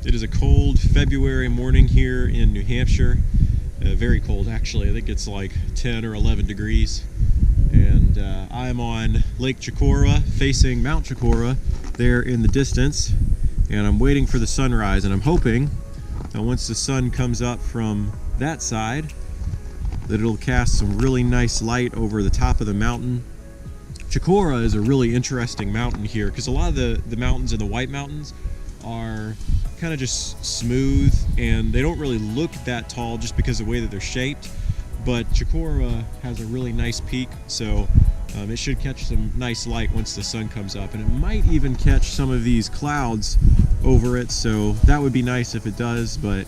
It is a cold February morning here in New Hampshire. Very cold, actually. I think it's like 10 or 11 degrees. And I'm on Lake Chicora, facing Mount Chicora there in the distance. And I'm waiting for the sunrise, and I'm hoping that once the sun comes up from that side, that it'll cast some really nice light over the top of the mountain. Chicora is a really interesting mountain here because a lot of the mountains in the White Mountains are kind of just smooth and they don't really look that tall just because of the way that they're shaped. But Chicora has a really nice peak, so it should catch some nice light once the sun comes up, and it might even catch some of these clouds over it, so that would be nice if it does. But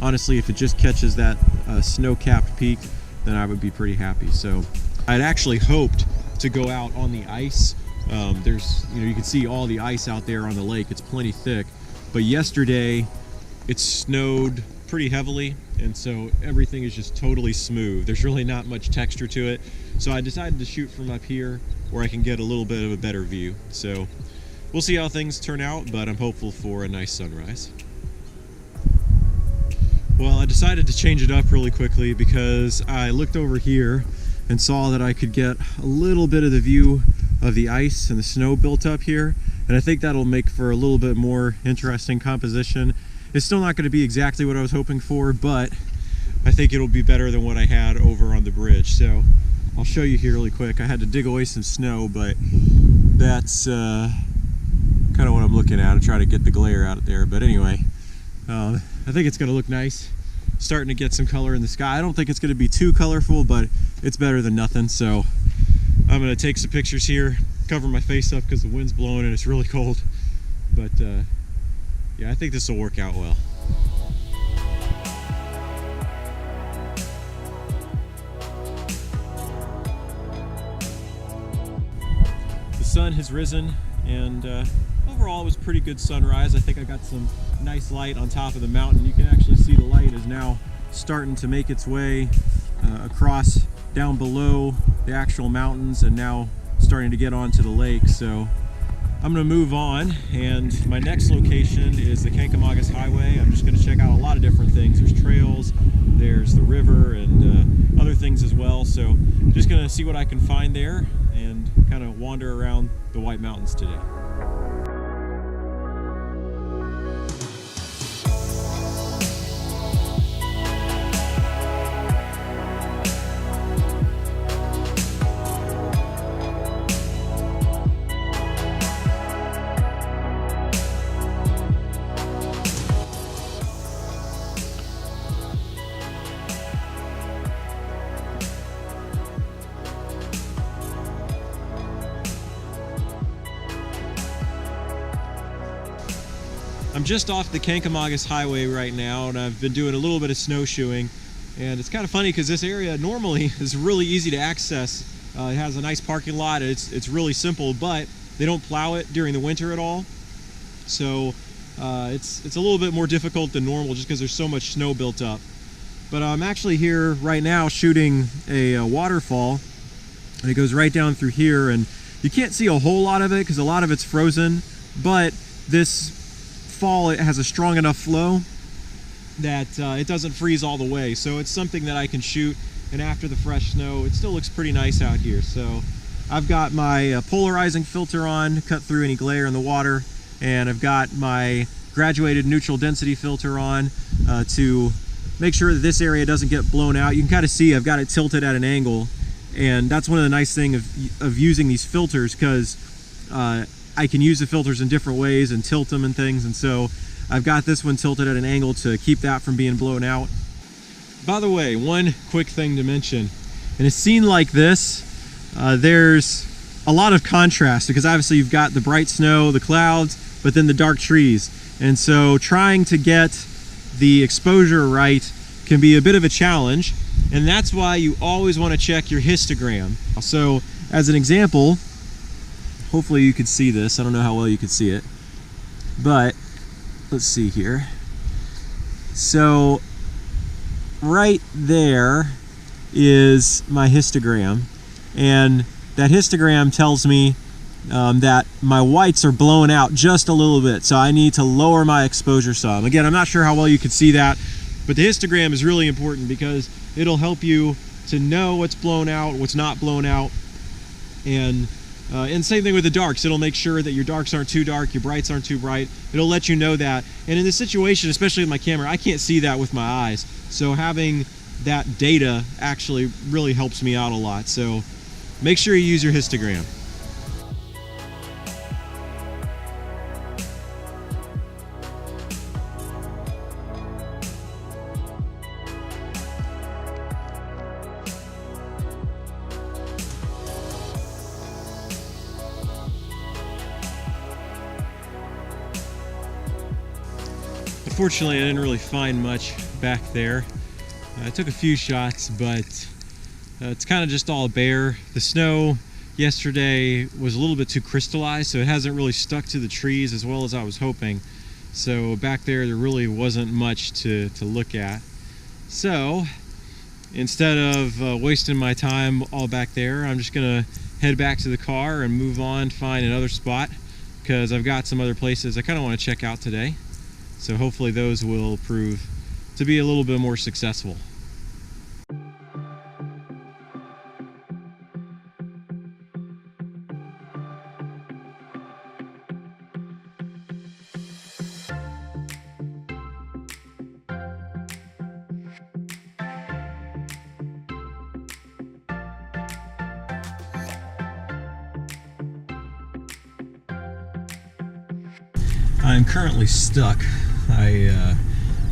honestly, if it just catches that snow-capped peak, then I would be pretty happy. So I'd actually hoped to go out on the ice. There's, you can see all the ice out there on the lake. It's plenty thick. But yesterday it snowed pretty heavily, and so everything is just totally smooth. There's really not much texture to it. So I decided to shoot from up here where I can get a little bit of a better view. So we'll see how things turn out, but I'm hopeful for a nice sunrise. Well, I decided to change it up really quickly because I looked over here and saw that I could get a little bit of the view of the ice and the snow built up here, and I think that'll make for a little bit more interesting composition. It's still not going to be exactly what I was hoping for, but I think it'll be better than what I had over on the bridge. So I'll show you here really quick. I had to dig away some snow, but that's kind of what I'm looking at. I'm trying to get the glare out there, but anyway, I think it's going to look nice. Starting to get some color in the sky. I don't think it's going to be too colorful, but it's better than nothing. So I'm going to take some pictures here, cover my face up because the wind's blowing and it's really cold. But yeah, I think this will work out well. The sun has risen, and overall it was a pretty good sunrise. I think I got some nice light on top of the mountain. You can actually see the light is now starting to make its way across down below the actual mountains and now starting to get onto the lake. So I'm going to move on, and my next location is the Kankamagas Highway. I'm just going to check out a lot of different things. There's trails, there's the river, and other things as well. So I'm just going to see what I can find there and kind of wander around the White Mountains today. I'm just off the Kankamagas Highway right now, and I've been doing a little bit of snowshoeing, and it's kind of funny because this area normally is really easy to access. It has a nice parking lot. It's really simple, but they don't plow it during the winter at all, so it's a little bit more difficult than normal just because there's so much snow built up. But I'm actually here right now shooting a waterfall, and it goes right down through here, and you can't see a whole lot of it because a lot of it's frozen, but this fall it has a strong enough flow that it doesn't freeze all the way, so it's something that I can shoot, and after the fresh snow it still looks pretty nice out here. So I've got my polarizing filter on, cut through any glare in the water, and I've got my graduated neutral density filter on to make sure that this area doesn't get blown out. You can kind of see I've got it tilted at an angle, and that's one of the nice things of using these filters, because I can use the filters in different ways and tilt them and things, and so I've got this one tilted at an angle to keep that from being blown out. By the way, one quick thing to mention, in a scene like this, there's a lot of contrast because obviously you've got the bright snow, the clouds, but then the dark trees, and so trying to get the exposure right can be a bit of a challenge, and that's why you always want to check your histogram. So as an example, hopefully you could see this. I don't know how well you could see it, but let's see here. So right there is my histogram, and that histogram tells me that my whites are blowing out just a little bit, so I need to lower my exposure some. Again, I'm not sure how well you can see that, but the histogram is really important because it'll help you to know what's blown out, what's not blown out, and same thing with the darks. It'll make sure that your darks aren't too dark, your brights aren't too bright. It'll let you know that. And in this situation, especially with my camera, I can't see that with my eyes. So having that data actually really helps me out a lot. So make sure you use your histogram. Unfortunately, I didn't really find much back there. I took a few shots, but it's kind of just all bare. The snow yesterday was a little bit too crystallized, so it hasn't really stuck to the trees as well as I was hoping. So back there really wasn't much to look at. So instead of wasting my time all back there, I'm just gonna head back to the car and move on, find another spot, because I've got some other places I kind of want to check out today. So hopefully those will prove to be a little bit more successful. I'm currently stuck. I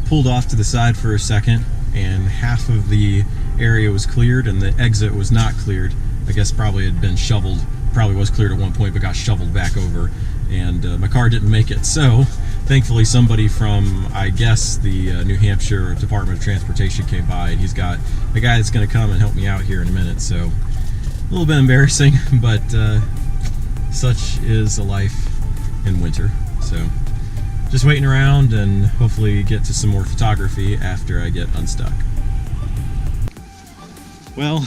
pulled off to the side for a second and half of the area was cleared and the exit was not cleared. I guess probably had been shoveled, probably was cleared at one point but got shoveled back over, and my car didn't make it. So thankfully somebody from, I guess, the New Hampshire Department of Transportation came by, and he's got a guy that's going to come and help me out here in a minute. So a little bit embarrassing, but such is the life in winter. So just waiting around and hopefully get to some more photography after I get unstuck. Well,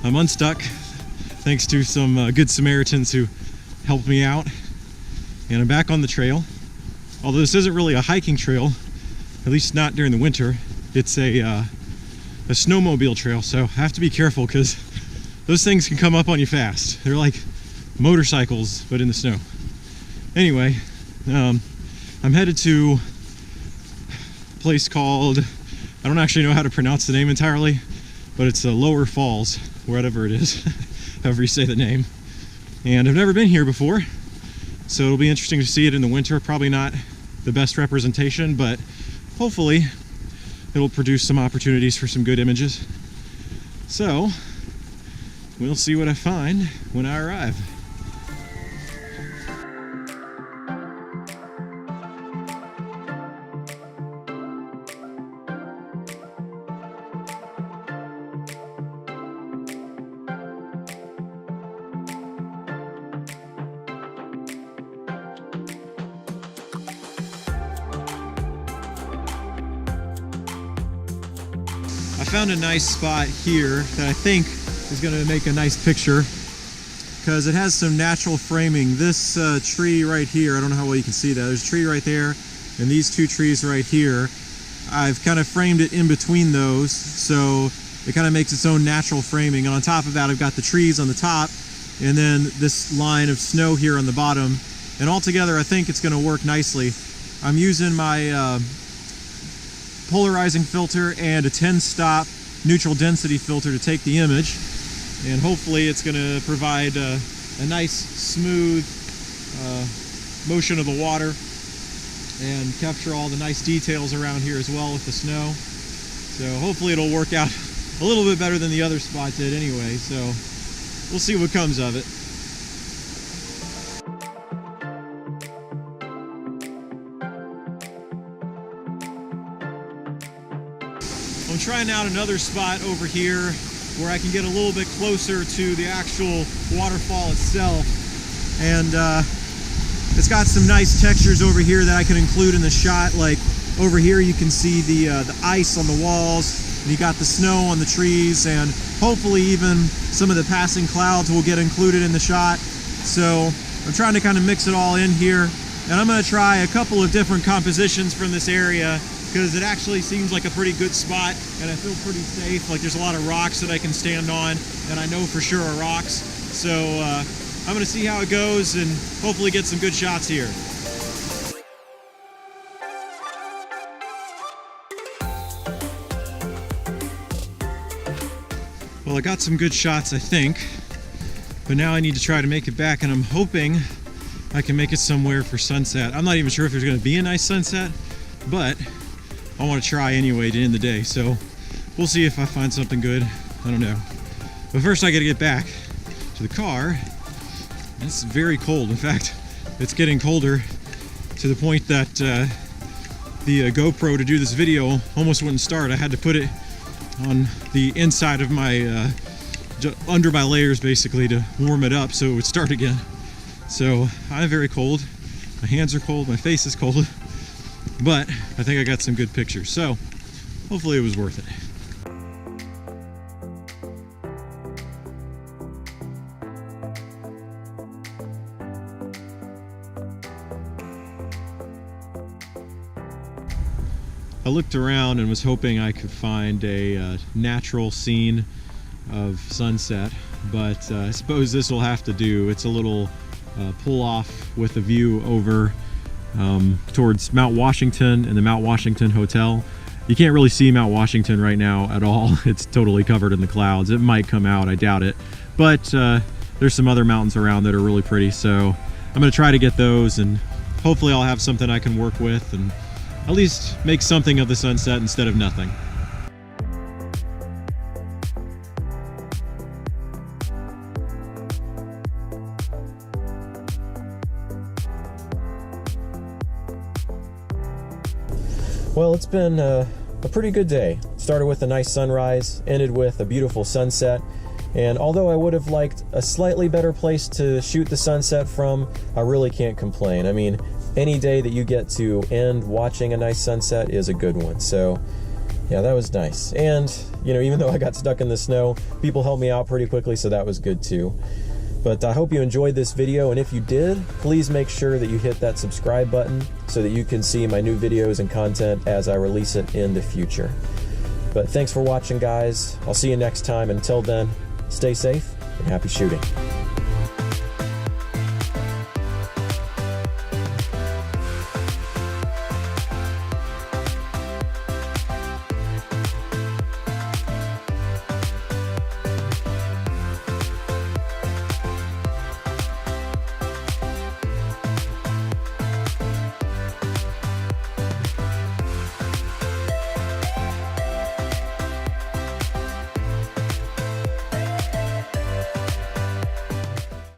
I'm unstuck thanks to some good Samaritans who helped me out, and I'm back on the trail. Although this isn't really a hiking trail, at least not during the winter. It's a snowmobile trail, so I have to be careful because those things can come up on you fast. They're like motorcycles, but in the snow. Anyway, I'm headed to a place called, I don't actually know how to pronounce the name entirely, but it's Lower Falls, wherever it is, however you say the name. And I've never been here before, so it'll be interesting to see it in the winter. Probably not the best representation, but hopefully it'll produce some opportunities for some good images. So we'll see what I find when I arrive. I found a nice spot here that I think is going to make a nice picture because it has some natural framing. This tree right here, I don't know how well you can see that. There's a tree right there and these two trees right here. I've kind of framed it in between those, so it kind of makes its own natural framing. And on top of that, I've got the trees on the top and then this line of snow here on the bottom. And altogether, I think it's going to work nicely. I'm using my polarizing filter and a 10-stop neutral density filter to take the image, and hopefully it's going to provide a nice smooth motion of the water and capture all the nice details around here as well with the snow. So hopefully it'll work out a little bit better than the other spot did anyway, so we'll see what comes of it. I'm trying out another spot over here where I can get a little bit closer to the actual waterfall itself, and it's got some nice textures over here that I can include in the shot. Like over here you can see the ice on the walls, and you got the snow on the trees, and hopefully even some of the passing clouds will get included in the shot. So I'm trying to kind of mix it all in here, and I'm going to try a couple of different compositions from this area because it actually seems like a pretty good spot, and I feel pretty safe. Like there's a lot of rocks that I can stand on, and I know for sure are rocks. So I'm going to see how it goes and hopefully get some good shots here. Well, I got some good shots, I think, but now I need to try to make it back, and I'm hoping I can make it somewhere for sunset. I'm not even sure if there's going to be a nice sunset, but I want to try anyway to end the day, so we'll see if I find something good. I don't know. But first I got to get back to the car. It's very cold. In fact, it's getting colder to the point that the GoPro to do this video almost wouldn't start. I had to put it on the inside of my under my layers basically to warm it up so it would start again. So I'm very cold. My hands are cold, my face is cold, but I think I got some good pictures, so hopefully it was worth it. I looked around and was hoping I could find a natural scene of sunset, but I suppose this will have to do. It's a little pull off with a view over towards Mount Washington and the Mount Washington Hotel. You can't really see Mount Washington right now at all. It's totally covered in the clouds. It might come out, I doubt it, but there's some other mountains around that are really pretty, so I'm going to try to get those, and hopefully I'll have something I can work with and at least make something of the sunset instead of nothing. Well, it's been a pretty good day. Started with a nice sunrise, ended with a beautiful sunset, and although I would have liked a slightly better place to shoot the sunset from, I really can't complain. I mean, any day that you get to end watching a nice sunset is a good one. So yeah, that was nice. And you know, even though I got stuck in the snow, people helped me out pretty quickly, so that was good too. But I hope you enjoyed this video, and if you did, please make sure that you hit that subscribe button so that you can see my new videos and content as I release it in the future. But thanks for watching, guys. I'll see you next time. Until then, stay safe and happy shooting.